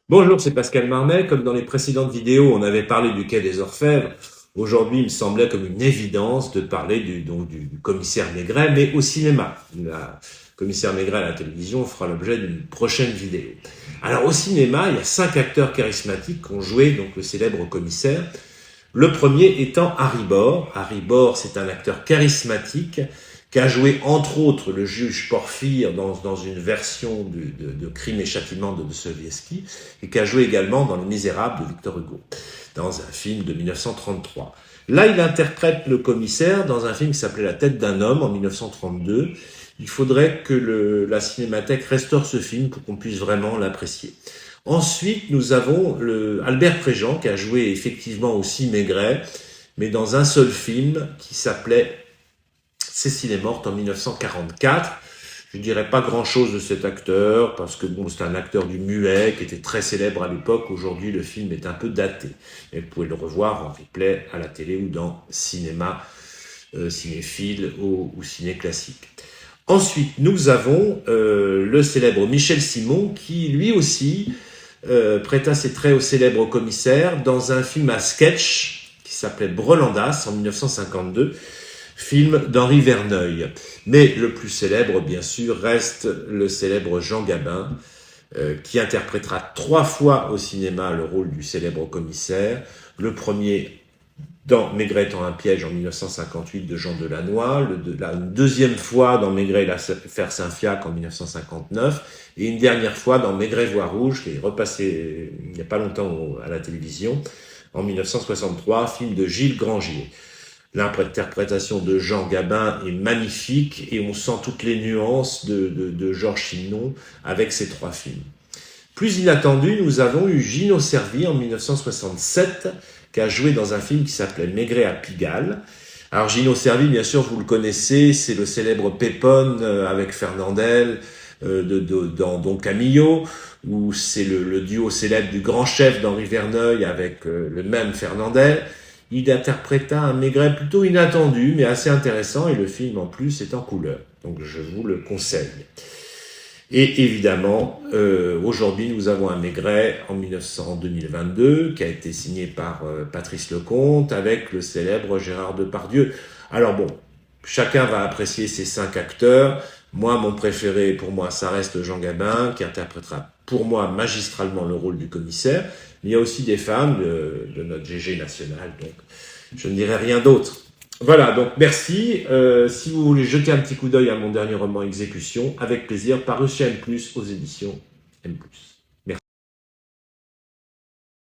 Bonjour, c'est Pascal Marnet. Comme dans les précédentes vidéos, on avait parlé du Quai des Orfèvres. Aujourd'hui, il me semblait comme une évidence de parler du commissaire Maigret, mais au cinéma. La commissaire Maigret à la télévision fera l'objet d'une prochaine vidéo. Alors, au cinéma, il y a 5 acteurs charismatiques qui ont joué donc le célèbre commissaire. Le premier étant Harry Bohr. Harry Bohr, c'est un acteur charismatique qui a joué entre autres le juge Porphyre dans une version de Crime et Châtiment de Dostoïevski, et qui a joué également dans Les Misérables de Victor Hugo, dans un film de 1933. Là, il interprète le commissaire dans un film qui s'appelait La tête d'un homme en 1932. Il faudrait que la Cinémathèque restaure ce film pour qu'on puisse vraiment l'apprécier. Ensuite, nous avons Albert Préjean, qui a joué effectivement aussi Maigret, mais dans un seul film qui s'appelait Cécile est morte en 1944. Je dirais pas grand-chose de cet acteur, parce que bon, c'est un acteur du muet qui était très célèbre à l'époque. Aujourd'hui, le film est un peu daté. Mais vous pouvez le revoir en replay à la télé ou dans cinéma, cinéphile ou ciné classique. Ensuite, nous avons le célèbre Michel Simon, qui lui aussi prêta ses traits au célèbre commissaire dans un film à sketch qui s'appelait Brelandas en 1952. Film d'Henri Verneuil. Mais le plus célèbre, bien sûr, reste le célèbre Jean Gabin, qui interprétera 3 fois au cinéma le rôle du célèbre commissaire. Le premier dans Maigret étant un piège en 1958 de Jean Delannoy, une deuxième fois dans Maigret et l'affaire Saint-Fiacre en 1959, et une dernière fois dans Maigret voit rouge, qui est repassé il n'y a pas longtemps à la télévision, en 1963, film de Gilles Grangier. L'interprétation de Jean Gabin est magnifique et on sent toutes les nuances de Georges Simenon avec ces 3 films. Plus inattendu, nous avons eu Gino Cervi en 1967, qui a joué dans un film qui s'appelait Maigret à Pigalle. Alors Gino Cervi, bien sûr, vous le connaissez, c'est le célèbre Pépone avec Fernandel dans Don Camillo, où c'est le duo célèbre du grand chef d'Henri Verneuil avec le même Fernandel. Il interpréta un Maigret plutôt inattendu, mais assez intéressant, et le film en plus est en couleur. Donc je vous le conseille. Et évidemment, aujourd'hui nous avons un Maigret en 2022, qui a été signé par Patrice Lecomte, avec le célèbre Gérard Depardieu. Alors bon, chacun va apprécier ces 5 acteurs. Moi, mon préféré, pour moi, ça reste Jean Gabin, qui interprétera pour moi magistralement le rôle du commissaire. Mais il y a aussi des femmes de notre GG national, donc je ne dirai rien d'autre. Voilà, donc merci. Si vous voulez jeter un petit coup d'œil à mon dernier roman Exécution, avec plaisir, paru chez M+, aux éditions M+.